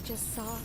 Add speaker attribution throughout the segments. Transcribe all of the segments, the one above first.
Speaker 1: just saw.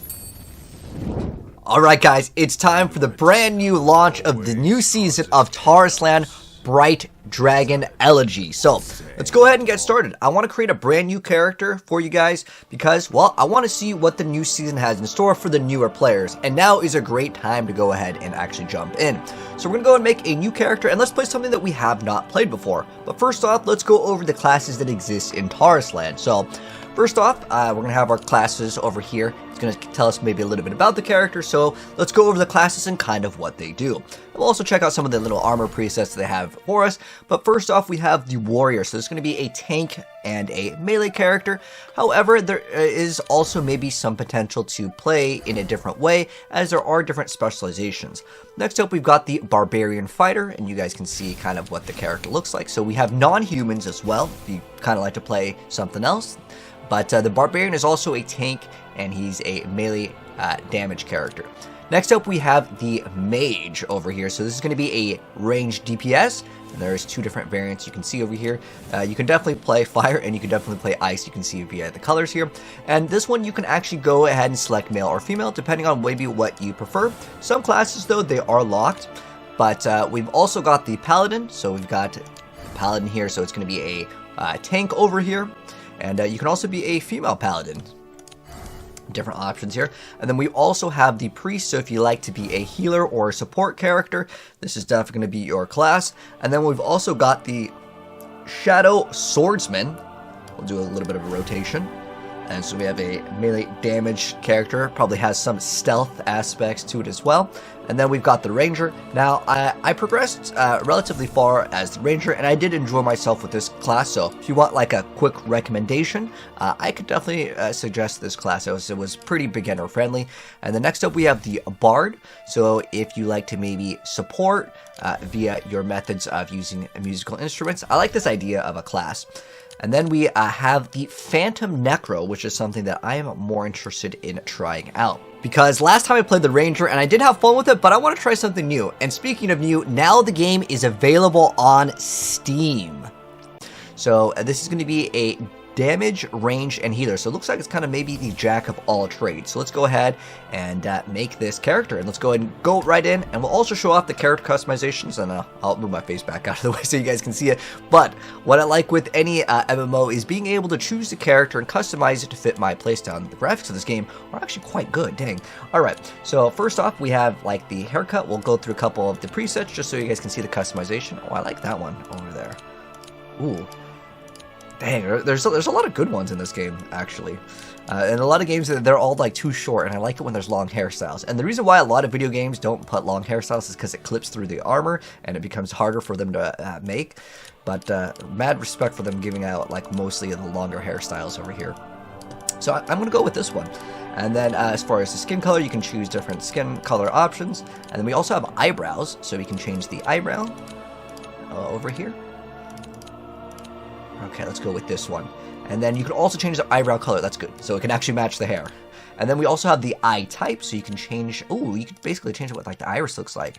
Speaker 2: Alright guys, it's time for the brand new launch of the new season of Tarisland, Bright Dragon Elegy. So, let's go ahead and get started. I want to create a brand new character for you guys because, well, I want to see what the new season has in store for the newer players. And now is a great time to go ahead and actually jump in. So we're going to go and make a new character and let's play something that we have not played before. But first off, let's go over the classes that exist in Tarisland. So, first off, we're going to have our classes over here. It's going to tell us maybe a little bit about the character, so let's go over the classes and kind of what they do. We'll also check out some of the little armor presets they have for us, but first off we have the warrior, so there's going to be a tank and a melee character. However, there is also maybe some potential to play in a different way, as there are different specializations. Next up we've got the barbarian fighter, and you guys can see kind of what the character looks like. So we have non-humans as well, if you kind of like to play something else. But the Barbarian is also a tank, and he's a melee damage character. Next up, we have the Mage over here. So this is going to be a ranged DPS. And there's two different variants you can see over here. You can definitely play fire, and you can definitely play ice. You can see via the colors here. And this one, you can actually go ahead and select male or female, depending on maybe what you prefer. Some classes, though, they are locked. But we've also got the Paladin. So we've got Paladin here, so it's going to be a tank over here. And you can also be a female paladin. Different options here. And then we also have the priest, so if you like to be a healer or a support character, this is definitely going to be your class. And then we've also got the shadow swordsman. We'll do a little bit of a rotation. And so we have a melee damage character, probably has some stealth aspects to it as well. And then we've got the ranger. Now, I progressed relatively far as the ranger, and I did enjoy myself with this class. So if you want like a quick recommendation, I could definitely suggest this class. It was pretty beginner friendly. And then next up we have the bard. So if you like to maybe support via your methods of using musical instruments, I like this idea of a class. And then we have the Phantom Necro, which is something that I am more interested in trying out. Because last time I played the Ranger, and I did have fun with it, but I want to try something new. And speaking of new, now the game is available on Steam. So this is going to be a damage, range, and healer. So it looks like it's kind of maybe the jack of all trades. So let's go ahead and make this character. And let's go ahead and go right in. And we'll also show off the character customizations. And I'll move my face back out of the way so you guys can see it. But what I like with any MMO is being able to choose the character and customize it to fit my playstyle. The graphics of this game are actually quite good. Dang. Alright, so first off we have like the haircut. We'll go through a couple of the presets just so you guys can see the customization. Oh, I like that one over there. Ooh. Dang, there's a lot of good ones in this game, actually. And a lot of games, they're all like too short, and I like it when there's long hairstyles. And the reason why a lot of video games don't put long hairstyles is because it clips through the armor, and it becomes harder for them to make. But mad respect for them giving out like mostly the longer hairstyles over here. So I'm going to go with this one. And then as far as the skin color, you can choose different skin color options. And then we also have eyebrows, so we can change the eyebrow over here. Okay, let's go with this one. And then you can also change the eyebrow color. That's good. So it can actually match the hair. And then we also have the eye type. So you can change... Ooh, you can basically change what like the iris looks like.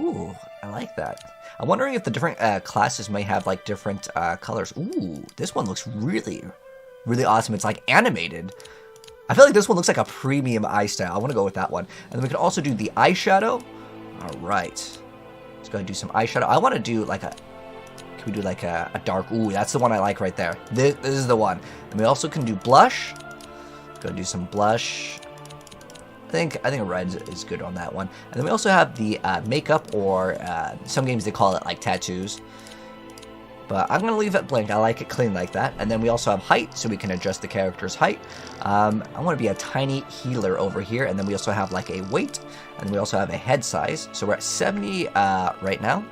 Speaker 2: Ooh, I like that. I'm wondering if the different classes may have like different colors. Ooh, this one looks really, really awesome. It's like animated. I feel like this one looks like a premium eye style. I want to go with that one. And then we can also do the eyeshadow. All right. Let's go ahead and do some eyeshadow. I want to do like a... We do like a dark, ooh, that's the one I like right there. This is the one. And we also can do blush. Go do some blush. I think a red is good on that one. And then we also have the makeup, or some games they call it like tattoos. But I'm gonna leave it blank. I like it clean like that. And then we also have height, so we can adjust the character's height. I want to be a tiny healer over here. And then we also have like a weight, and we also have a head size. So we're at 70 right now.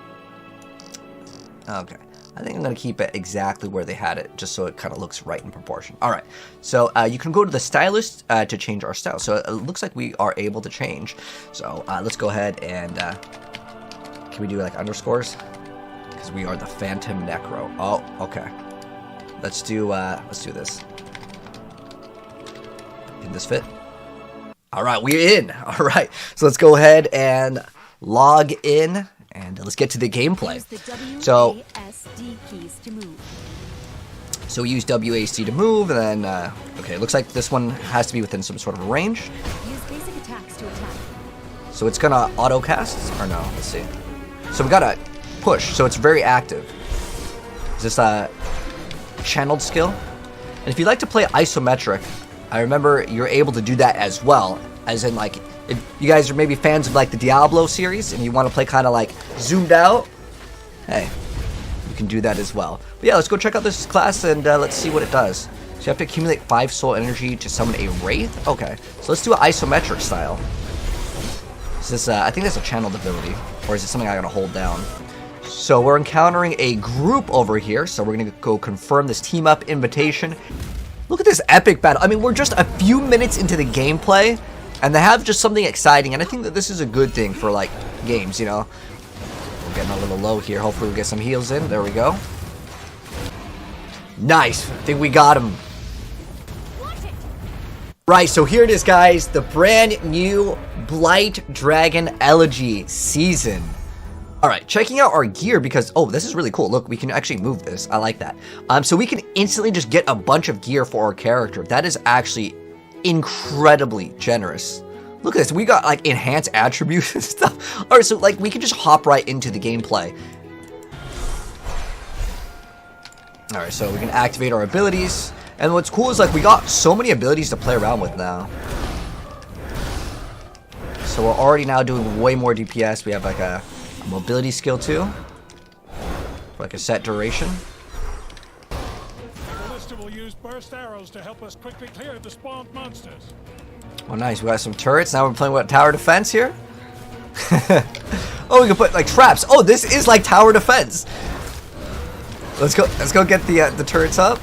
Speaker 2: Okay, I think I'm going to keep it exactly where they had it, just so it kind of looks right in proportion. Alright, so you can go to the stylist to change our style. So it looks like we are able to change. So let's go ahead and, can we do like underscores? Because we are the Phantom Necro. Oh, okay. Let's do this. Can this fit? Alright, we're in. Alright, so let's go ahead and log in. And let's get to the gameplay. So, So we use WAC to move, and then, okay, looks like this one has to be within some sort of range.
Speaker 1: Use basic attacks to attack.
Speaker 2: So it's gonna auto cast, or no, let's see. So we gotta push, so it's very active. Is this a channeled skill? And if you like to play isometric, I remember you're able to do that as well. As in, like, if you guys are maybe fans of like the Diablo series and you want to play kind of like zoomed out, hey, you can do that as well. But yeah, let's go check out this class and let's see what it does. So you have to accumulate 5 soul energy to summon a wraith. Okay, so let's do an isometric style. Is this I think that's a channeled ability, or is it something I gotta hold down? So we're encountering a group over here, so we're gonna go confirm this team up invitation. Look at this epic battle. I mean, we're just a few minutes into the gameplay and they have just something exciting, and I think that this is a good thing for like games, you know. We're getting a little low here. Hopefully we'll get some heals in. There we go. Nice. I think we got him. Right, so here it is, guys. The brand new Blight Dragon Elegy season. Alright, checking out our gear because, oh, this is really cool. Look, we can actually move this. I like that. So we can instantly just get a bunch of gear for our character. That is actually incredibly generous. Look at this. We got, like, enhanced attributes and stuff. Alright, so, like, we can just hop right into the gameplay. Alright, so we can activate our abilities. And what's cool is, like, we got so many abilities to play around with now. So we're already now doing way more DPS. We have, like, a mobility skill too, for like a set duration.
Speaker 3: The Ballista will use burst arrows to help us quickly clear the spawned monsters.
Speaker 2: Oh, nice. We got some turrets. Now we're playing with tower defense here. Oh, we can put like traps. Oh, this is like tower defense. Let's go. Let's go get the turrets up.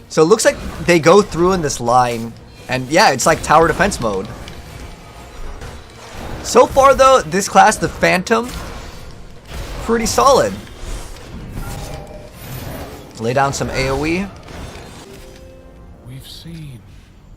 Speaker 2: So it looks like they go through in this line, and yeah, it's like tower defense mode. So far, though, this class, the Phantom, pretty solid. Lay down some AoE.
Speaker 3: We've seen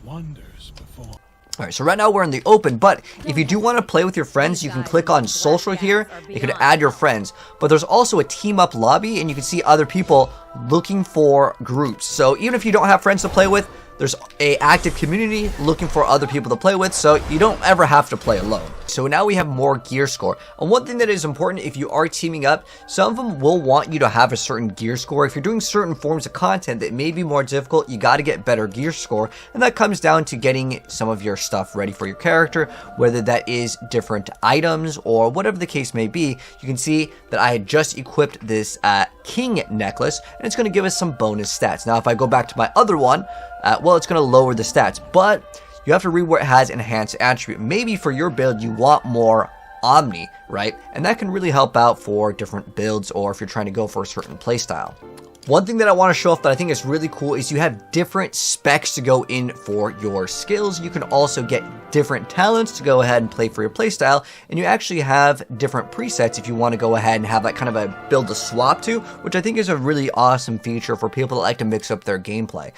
Speaker 3: wonders before.
Speaker 2: Alright, so right now we're in the open, but if you do want to play with your friends, you can click on social here. You can add your friends. But there's also a team up lobby, and you can see other people looking for groups. So even if you don't have friends to play with, there's a active community looking for other people to play with, so you don't ever have to play alone. So now we have more gear score. And one thing that is important, if you are teaming up, some of them will want you to have a certain gear score. If you're doing certain forms of content that may be more difficult, you got to get better gear score. And that comes down to getting some of your stuff ready for your character, whether that is different items or whatever the case may be. You can see that I had just equipped this king necklace, and it's going to give us some bonus stats. Now, if I go back to my other one, well, it's going to lower the stats, but you have to read where it has enhanced attribute. Maybe for your build, you want more Omni, right? And that can really help out for different builds or if you're trying to go for a certain playstyle. One thing that I want to show off that I think is really cool is you have different specs to go in for your skills. You can also get different talents to go ahead and play for your playstyle, and you actually have different presets if you want to go ahead and have that kind of a build to swap to, which I think is a really awesome feature for people that like to mix up their gameplay.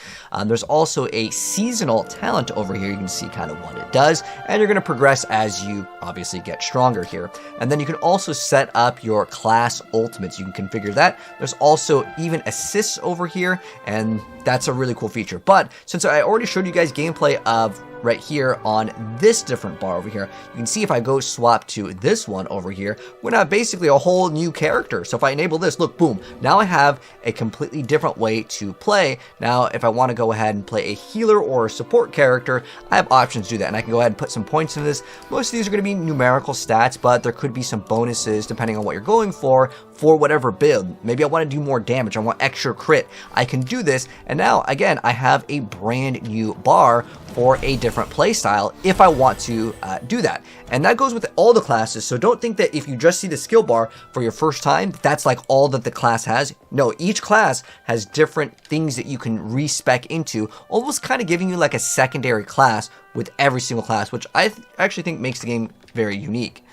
Speaker 2: There's also a seasonal talent over here. You can see kind of what it does, and you're going to progress as you obviously get stronger here. And then you can also set up your class ultimates. You can configure that. There's also even assists over here, and that's a really cool feature. But since I already showed you guys gameplay of right here on this different bar over here, you can see if I go swap to this one over here, we're gonna have basically a whole new character. So if I enable this, look, boom, now I have a completely different way to play. Now if I want to go ahead and play a healer or a support character, I have options to do that, and I can go ahead and put some points into this. Most of these are going to be numerical stats, but there could be some bonuses depending on what you're going for whatever build. Maybe I want to do more damage, I want extra crit. I can do this, and now again I have a brand new bar for a different playstyle if I want to do that. And that goes with all the classes, so don't think that if you just see the skill bar for your first time, that's like all that the class has. No, each class has different things that you can respec into, almost kind of giving you like a secondary class with every single class, which I actually think makes the game very unique.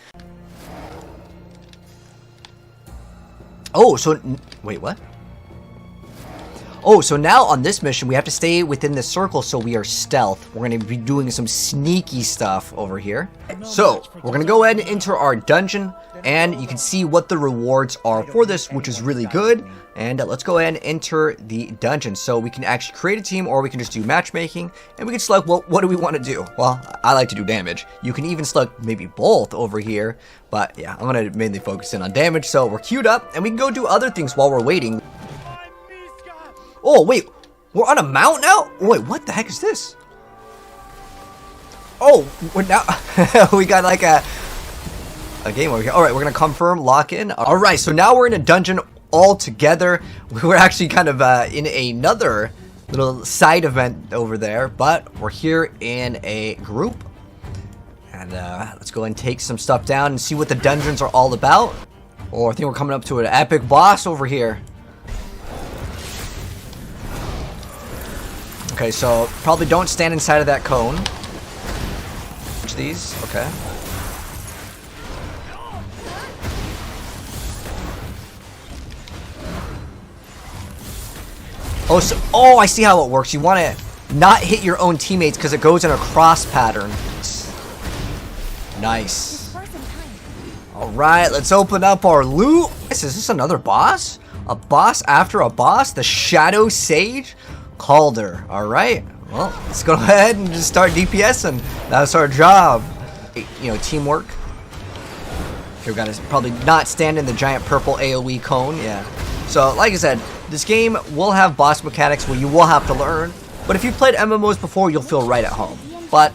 Speaker 2: Oh, so wait, what? Oh, so now on this mission, we have to stay within the circle so we are stealth. We're going to be doing some sneaky stuff over here. So, we're going to go ahead and enter our dungeon, and you can see what the rewards are for this, which is really good. And let's go ahead and enter the dungeon. So we can actually create a team, or we can just do matchmaking, and we can select, well, what do we want to do? Well, I like to do damage. You can even select maybe both over here, but yeah, I'm going to mainly focus in on damage. So we're queued up, and we can go do other things while we're waiting. Oh, wait, we're on a mount now? Wait, what the heck is this? Oh, we're now, we got like a game over here. All right, we're going to confirm, lock in. All right, so now we're in a dungeon all together. We're actually kind of in another little side event over there, but we're here in a group. And let's go and take some stuff down and see what the dungeons are all about. Oh, I think we're coming up to an epic boss over here. Okay, so probably don't stand inside of that cone. These, okay. Oh, so, oh, I see how it works. You want to not hit your own teammates because it goes in a cross pattern. Nice. All right, let's open up our loot. Is this another boss? A boss after a boss? The Shadow Sage? Calder. All right. Well, let's go ahead and just start DPSing. That's our job. You know, teamwork. Okay, we gotta probably not stand in the giant purple AoE cone. Yeah. So, like I said, this game will have boss mechanics where you will have to learn. But if you've played MMOs before, you'll feel right at home. But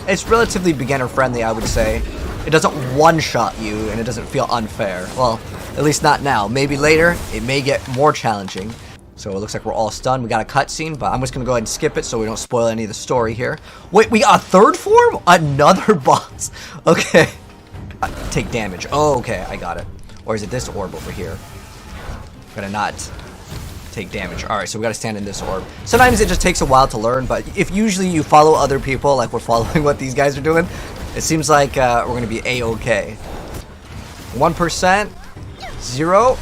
Speaker 2: it's relatively beginner friendly, I would say. It doesn't one-shot you, and it doesn't feel unfair. Well, at least not now. Maybe later, it may get more challenging. So it looks like we're all stunned. We got a cutscene, but I'm just going to go ahead and skip it so we don't spoil any of the story here. Wait, we got a third form? Another boss. Okay. Take damage. Oh, okay. I got it. Or is it this orb over here? Gotta not take damage. Alright, so we gotta stand in this orb. Sometimes it just takes a while to learn, but if usually you follow other people, like we're following what these guys are doing, it seems like we're going to be A-okay. 1%. 0.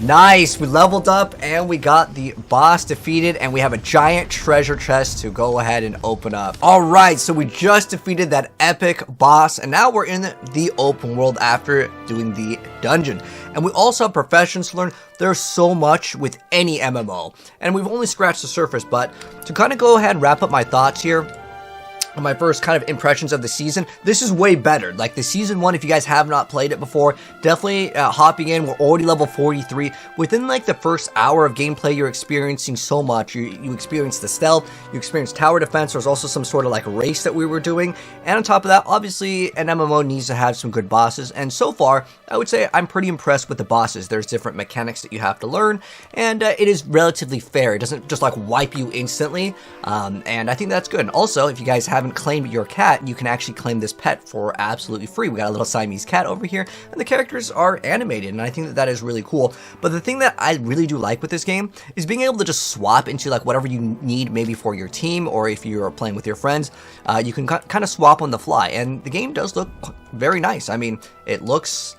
Speaker 2: Nice, we leveled up and we got the boss defeated, and we have a giant treasure chest to go ahead and open up. All right, so we just defeated that epic boss, and now we're in the open world after doing the dungeon. And we also have professions to learn. There's so much with any MMO, and we've only scratched the surface. But to kind of go ahead and wrap up my thoughts here, my first kind of impressions of the season, this is way better. Like the season 1, if you guys have not played it before, definitely hopping in. We're already level 43. Within like the first hour of gameplay, you're experiencing so much. You experience the stealth, you experience tower defense. There's also some sort of like race that we were doing, and on top of that, obviously an MMO needs to have some good bosses, and so far I would say I'm pretty impressed with the bosses. There's different mechanics that you have to learn, and it is relatively fair. It doesn't just like wipe you instantly, and I think that's good. And also, if you guys haven't claimed your cat, you can actually claim this pet for absolutely free. We got a little Siamese cat over here, and the characters are animated, and I think that that is really cool. But the thing that I really do like with this game is being able to just swap into like whatever you need, maybe for your team, or if you're playing with your friends, you can kind of swap on the fly, and the game does look very nice. I mean, it looks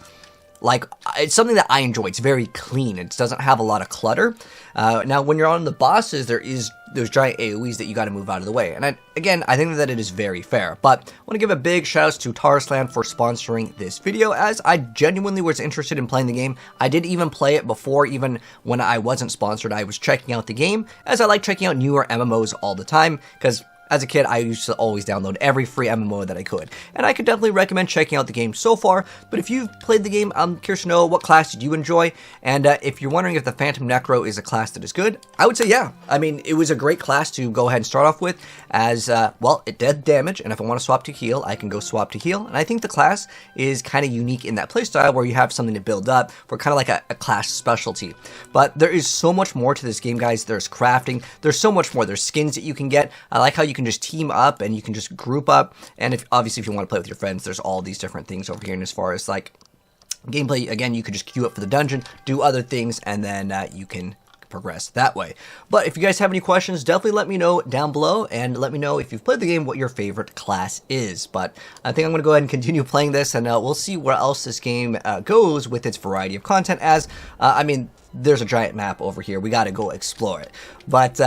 Speaker 2: like it's something that I enjoy. It's very clean. It doesn't have a lot of clutter. Now, when you're on the bosses, there is those giant AoEs that you got to move out of the way. And again, I think that it is very fair. But I want to give a big shout out to Tarisland for sponsoring this video, as I genuinely was interested in playing the game. I did even play it before, even when I wasn't sponsored. I was checking out the game, as I like checking out newer MMOs all the time, because as a kid, I used to always download every free MMO that I could, and I could definitely recommend checking out the game so far. But if you've played the game, I'm curious to know, what class did you enjoy? And if you're wondering if the Phantom Necro is a class that is good, I would say yeah. I mean, it was a great class to go ahead and start off with, as, well, it did damage, and if I want to swap to heal, I can go swap to heal. And I think the class is kind of unique in that playstyle where you have something to build up for kind of like a class specialty. But there is so much more to this game, guys. There's crafting. There's so much more. There's skins that you can get. I like how you can just team up and you can just group up, and if obviously if you want to play with your friends, there's all these different things over here. And as far as like gameplay, again, you could just queue up for the dungeon, do other things, and then you can progress that way. But if you guys have any questions, definitely let me know down below, and let me know if you've played the game what your favorite class is. But I think I'm going to go ahead and continue playing this, and we'll see where else this game goes with its variety of content, as I mean, there's a giant map over here. We got to go explore it. But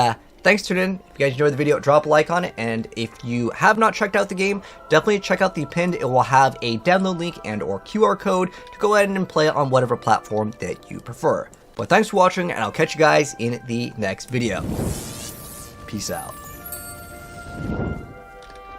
Speaker 2: thanks for tuning in. If you guys enjoyed the video, drop a like on it, and if you have not checked out the game, definitely check out the pinned. It will have a download link and or QR code to go ahead and play it on whatever platform that you prefer. But thanks for watching, and I'll catch you guys in the next video. Peace out.